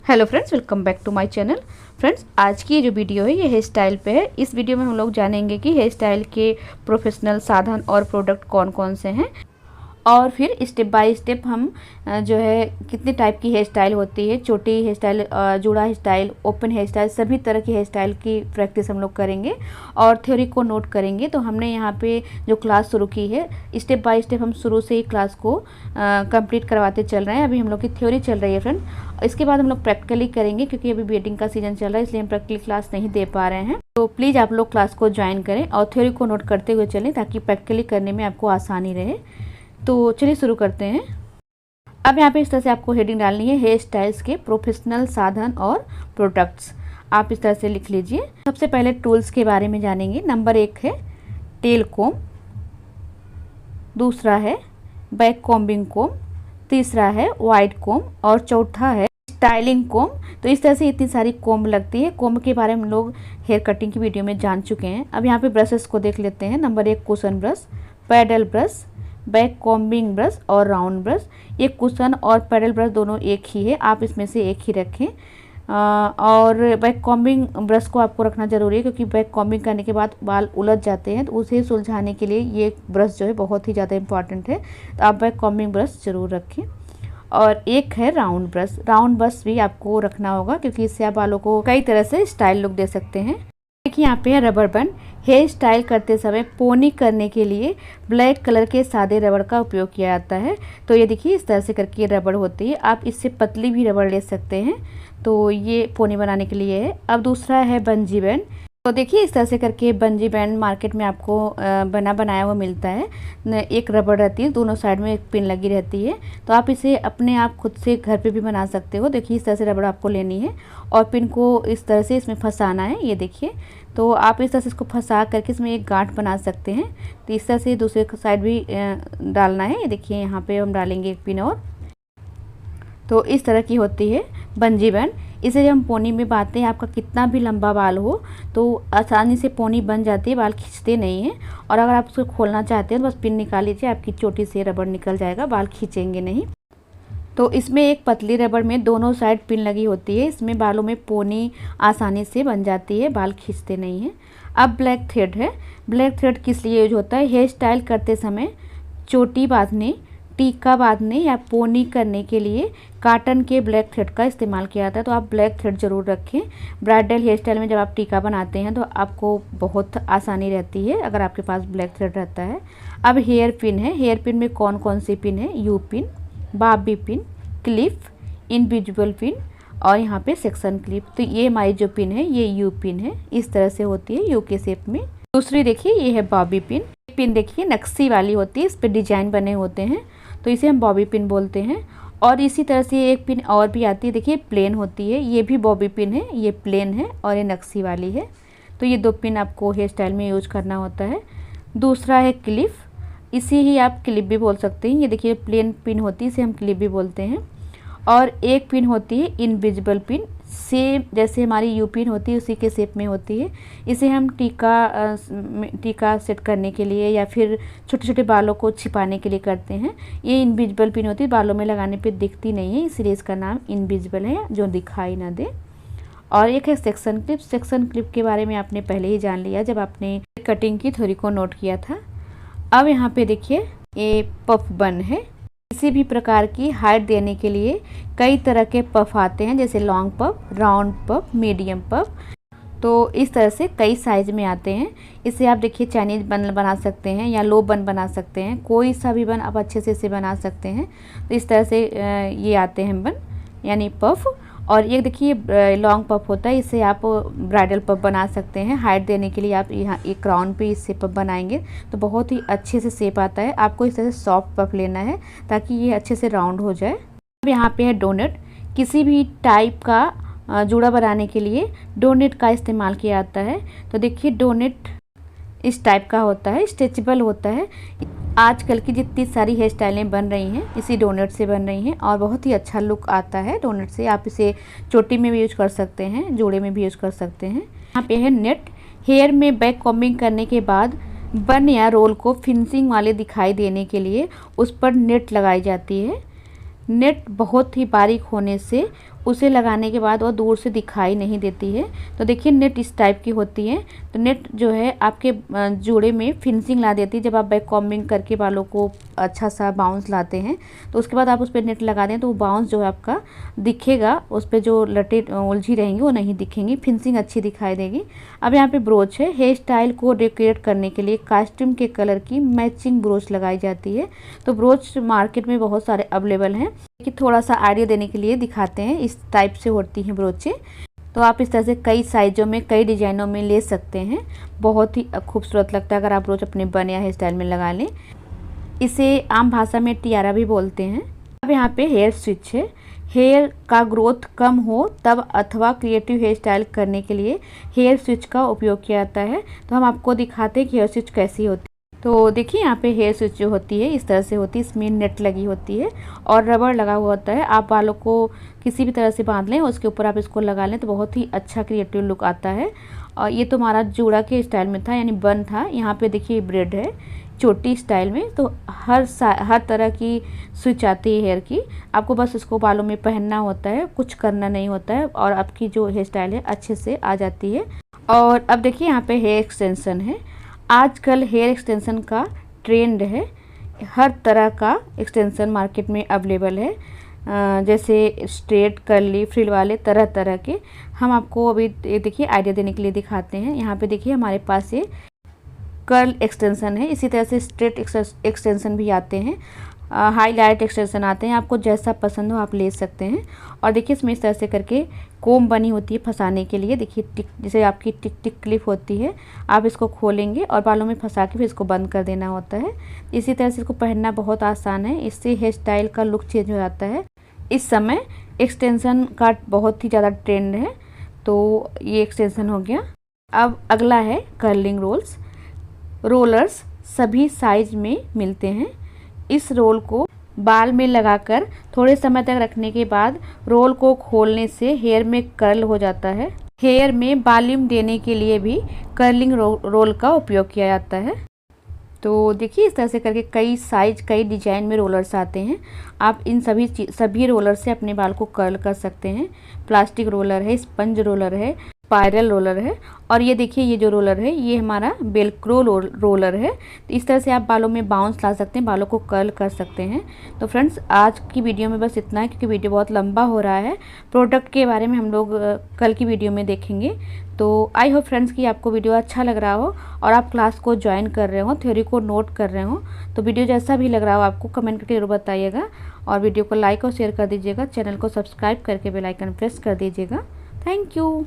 Hello friends, welcome back to my channel. Friends, आज की ये जो वीडियो है ये हेयर स्टाइल पे है। इस वीडियो में हम लोग जानेंगे कि हेयर स्टाइल के प्रोफेशनल साधन और प्रोडक्ट कौन कौन से हैं, और फिर स्टेप बाय स्टेप हम जो है कितने टाइप की हेयर स्टाइल होती है, छोटी हेयर स्टाइल, जूड़ा hair style, open hair style, सभी तरह की हेयर स्टाइल की प्रैक्टिस हम लोग करेंगे और थ्योरी को नोट करेंगे। तो हमने यहाँ पे जो क्लास शुरू की है, स्टेप बाय स्टेप हम शुरू से ही क्लास को कंप्लीट करवाते चल रहे हैं। अभी हम लोग की थ्योरी चल रही है फ्रेंड। इसके बाद हम लोग प्रैक्टिकली करेंगे, क्योंकि अभी वेडिंग का सीजन चल रहा है, इसलिए हम प्रैक्टिकली क्लास नहीं दे पा रहे हैं। तो प्लीज़ आप लोग क्लास को ज्वाइन करें और थ्योरी को नोट करते हुए चलें, ताकि प्रैक्टिकली करने में आपको आसानी रहे। तो चलिए शुरू करते हैं। अब यहाँ पे इस तरह से आपको हेडिंग डालनी है, हेयर स्टाइल्स के प्रोफेशनल साधन और प्रोडक्ट्स। आप इस तरह से लिख लीजिए। सबसे पहले टूल्स के बारे में जानेंगे। नंबर 1 है टेल कोम, दूसरा है बैक कॉम्बिंग कोम, तीसरा है वाइड कोम और चौथा है स्टाइलिंग कोम। तो इस तरह से इतनी सारी कोम लगती है। कोम के बारे में हम लोग हेयर कटिंग की वीडियो में जान चुके हैं। अब यहाँ पे ब्रशेस को देख लेते हैं। Number 1 cushion brush, paddle brush, back combing brush और राउंड ब्रश। ये कुशन और पैडल ब्रश दोनों एक ही है, आप इसमें से एक ही रखें। और बैक कॉम्बिंग ब्रश को आपको रखना ज़रूरी है, क्योंकि बैक कॉम्बिंग करने के बाद बाल उलझ जाते हैं, तो उसे सुलझाने के लिए ये ब्रश जो है बहुत ही ज़्यादा इंपॉर्टेंट है। तो आप बैक कॉम्बिंग ब्रश ज़रूर रखें। और एक है राउंड ब्रश। राउंड ब्रश भी आपको रखना होगा, क्योंकि इससे आप बालों को कई तरह से स्टाइल लुक दे सकते हैं। देखिए यहाँ पे है रबर बैंड। हेयर स्टाइल करते समय पोनी करने के लिए ब्लैक कलर के सादे रबड़ का उपयोग किया जाता है। तो ये देखिए इस तरह से करके रबड़ होती है, आप इससे पतली भी रबड़ ले सकते हैं। तो ये पोनी बनाने के लिए है। अब दूसरा है बंजी बैंड। तो देखिए इस तरह से करके बंजी बैंड मार्केट में आपको बनाया हुआ मिलता है। एक रबड़ रहती है, दोनों साइड में एक पिन लगी रहती है। तो आप इसे अपने आप खुद से घर पे भी बना सकते हो। देखिए इस तरह से रबड़ आपको लेनी है और पिन को इस तरह से इसमें फंसाना है। ये देखिए, तो आप इस तरह से इसको फंसा करके इसमें एक गांठ बना सकते हैं। तो इस तरह से दूसरे साइड भी डालना है। ये देखिए यहाँ पे हम डालेंगे एक पिन और। तो इस तरह की होती है बंजी बैंड। इसे जब हम पोनी में बांधते हैं, आपका कितना भी लंबा बाल हो तो आसानी से पोनी बन जाती है, बाल खींचते नहीं हैं। और अगर आप उसको खोलना चाहते हैं तो बस पिन निकाल लीजिए, आपकी चोटी से रबड़ निकल जाएगा, बाल खींचेंगे नहीं। तो इसमें एक पतली रबड़ में दोनों साइड पिन लगी होती है, इसमें बालों में पोनी आसानी से बन जाती है, बाल खींचते नहीं हैं। अब ब्लैक थ्रेड है। ब्लैक थ्रेड किस लिए यूज होता है? हेयर स्टाइल करते समय चोटी बांधने, टीका बांधने या पोनी करने के लिए कॉटन के ब्लैक थ्रेड का इस्तेमाल किया जाता है। तो आप ब्लैक थ्रेड ज़रूर रखें। ब्राइडल हेयर स्टाइल में जब आप टीका बनाते हैं तो आपको बहुत आसानी रहती है अगर आपके पास ब्लैक थ्रेड रहता है। अब हेयर पिन है। हेयर पिन में कौन कौन सी पिन है? You pin, bobby pin, clip, invisible pin और यहाँ पे सेक्शन क्लिप। तो ये हमारी जो पिन है ये यू पिन है, इस तरह से होती है यू के शेप में। दूसरी देखिए ये है बॉबी पिन। पिन देखिए नक्शी वाली होती है, इस पर डिजाइन बने होते हैं, तो इसे हम बॉबी पिन बोलते हैं। और इसी तरह से एक पिन और भी आती है, देखिए प्लेन होती है, ये भी बॉबी पिन है, ये प्लेन है और ये नक्शी वाली है। तो ये 2 पिन आपको हेयर स्टाइल में यूज करना होता है। दूसरा है क्लिप। इसे ही आप क्लिप भी बोल सकते हैं। ये देखिए प्लेन पिन होती है, इसे हम क्लिप भी बोलते हैं। और एक पिन होती है इनविजिबल पिन, सेम जैसे हमारी यू पिन होती है उसी के शेप में होती है। इसे हम टीका सेट करने के लिए या फिर छोटे छोटे बालों को छिपाने के लिए करते हैं। ये इनविजिबल पिन होती है, बालों में लगाने पे दिखती नहीं है, इसलिए इसका नाम इनविजिबल है, जो दिखाई ना दे। और एक है सेक्शन क्लिप। सेक्शन क्लिप के बारे में आपने पहले ही जान लिया जब आपने कटिंग की थ्योरी को नोट किया था। अब यहाँ पे देखिए ये पफ बन है। किसी भी प्रकार की हाइट देने के लिए कई तरह के पफ आते हैं, जैसे long puff, round puff, medium puff. तो इस तरह से कई साइज में आते हैं। इसे आप देखिए चाइनीज बन बना सकते हैं या लो बन बना सकते हैं, कोई सा भी बन आप अच्छे से इसे बना सकते हैं। तो इस तरह से ये आते हैं बन, यानी पफ। और ये देखिए लॉन्ग पफ होता है, इसे आप ब्राइडल पफ बना सकते हैं। हाइट देने के लिए आप यहाँ एक क्राउन पे इससे पफ बनाएंगे तो बहुत ही अच्छे से शेप आता है। आपको इस तरह से सॉफ्ट पफ लेना है ताकि ये अच्छे से राउंड हो जाए। अब यहाँ पे है डोनट। किसी भी टाइप का जूड़ा बनाने के लिए डोनट का इस्तेमाल किया जाता है। तो देखिए डोनट इस टाइप का होता है, स्ट्रेचेबल होता है। आजकल की जितनी सारी हेयर स्टाइलें बन रही हैं इसी डोनट से बन रही हैं और बहुत ही अच्छा लुक आता है डोनट से। आप इसे चोटी में भी यूज कर सकते हैं, जोड़े में भी यूज कर सकते हैं। यहाँ पे है नेट। हेयर में बैक कॉम्बिंग करने के बाद बन या रोल को फिनिशिंग वाले दिखाई देने के लिए उस पर नेट लगाई जाती है। नेट बहुत ही बारीक होने से उसे लगाने के बाद वो दूर से दिखाई नहीं देती है। तो देखिए नेट इस टाइप की होती है। तो नेट जो है आपके जोड़े में फिनिशिंग ला देती है। जब आप बैक कॉम्बिंग करके बालों को अच्छा सा बाउंस लाते हैं तो उसके बाद आप उस पर नेट लगा दें तो वो बाउंस जो है आपका दिखेगा, उस पर जो लटें उलझी रहेंगी वो नहीं दिखेंगी, फिनिशिंग अच्छी दिखाई देगी। अब यहाँ पे ब्रोच है। हेयर स्टाइल को डेकोरेट करने के लिए कॉस्ट्यूम के कलर की मैचिंग ब्रोच लगाई जाती है। तो ब्रोच मार्केट में बहुत सारे अवेलेबल हैं कि थोड़ा सा आइडिया देने के लिए दिखाते हैं। इस टाइप से होती हैं ब्रोचें। तो आप इस तरह से कई साइज़ों में कई डिज़ाइनों में ले सकते हैं। बहुत ही खूबसूरत लगता है अगर आप ब्रोच अपने बन या हेयर स्टाइल में लगा लें। इसे आम भाषा में टियारा भी बोलते हैं। अब यहाँ पे हेयर स्विच है। हेयर का ग्रोथ कम हो तब अथवा क्रिएटिव हेयर स्टाइल करने के लिए हेयर स्विच का उपयोग किया जाता है। तो हम आपको दिखाते हैं कि हेयर स्विच कैसी होती है। तो देखिए यहाँ पे हेयर स्विच जो होती है इस तरह से होती है। इसमें नेट लगी होती है और रबड़ लगा हुआ होता है। आप बालों को किसी भी तरह से बांध लें, उसके ऊपर आप इसको लगा लें तो बहुत ही अच्छा क्रिएटिव लुक आता है। और ये तो हमारा जूड़ा के स्टाइल में था, यानी बन था। यहाँ पे देखिए ब्रेड है चोटी स्टाइल में। तो हर तरह की स्विच आती है हेयर की। आपको बस इसको बालों में पहनना होता है, कुछ करना नहीं होता है और आपकी जो हेयर स्टाइल है अच्छे से आ जाती है। और अब देखिए यहाँ पे हेयर एक्सटेंशन है। आजकल हेयर एक्सटेंशन का ट्रेंड है। हर तरह का एक्सटेंशन मार्केट में अवेलेबल है, जैसे स्ट्रेट, कर्ली, फ्रिल वाले तरह तरह के। हम आपको अभी देखिए आइडिया देने के लिए दिखाते हैं। यहाँ पे देखिए हमारे पास ये कर्ल एक्सटेंशन है। इसी तरह से स्ट्रेट एक्सटेंशन भी आते हैं, हाईलाइट एक्सटेंशन आते हैं। आपको जैसा पसंद हो आप ले सकते हैं। और देखिए इसमें इस तरह से करके कोम बनी होती है फंसाने के लिए। देखिए टिक, जैसे आपकी टिक टिक क्लिप होती है, आप इसको खोलेंगे और बालों में फंसा के फिर इसको बंद कर देना होता है। इसी तरह से इसको पहनना बहुत आसान है। इससे हेयर स्टाइल का लुक चेंज हो जाता है। इस समय एक्सटेंशन का बहुत ही ज़्यादा ट्रेंड है। तो ये एक्सटेंशन हो गया। अब अगला है कर्लिंग रोलर्स सभी साइज में मिलते हैं। इस रोल को बाल में लगाकर थोड़े समय तक रखने के बाद रोल को खोलने से हेयर में कर्ल हो जाता है। हेयर में वॉल्यूम देने के लिए भी कर्लिंग रोल का उपयोग किया जाता है। तो देखिए इस तरह से करके कई साइज कई डिजाइन में रोलर्स आते हैं। आप इन सभी रोलर से अपने बाल को कर्ल कर सकते हैं। प्लास्टिक रोलर है, स्पंज रोलर है, स्पाइरल रोलर है और ये देखिए ये जो रोलर है ये हमारा वेलक्रो रोलर है। तो इस तरह से आप बालों में बाउंस ला सकते हैं, बालों को कर्ल कर सकते हैं। तो फ्रेंड्स आज की वीडियो में बस इतना है, क्योंकि वीडियो बहुत लंबा हो रहा है। प्रोडक्ट के बारे में हम लोग कल की वीडियो में देखेंगे। तो आई होप फ्रेंड्स कि आपको वीडियो अच्छा लग रहा हो और आप क्लास को ज्वाइन कर रहे हो, थ्योरी को नोट कर रहे हो। तो वीडियो जैसा भी लग रहा हो आपको कमेंट करके जरूर बताइएगा और वीडियो को लाइक और शेयर कर दीजिएगा। चैनल को सब्सक्राइब करके बेल आइकन प्रेस कर दीजिएगा। Thank you.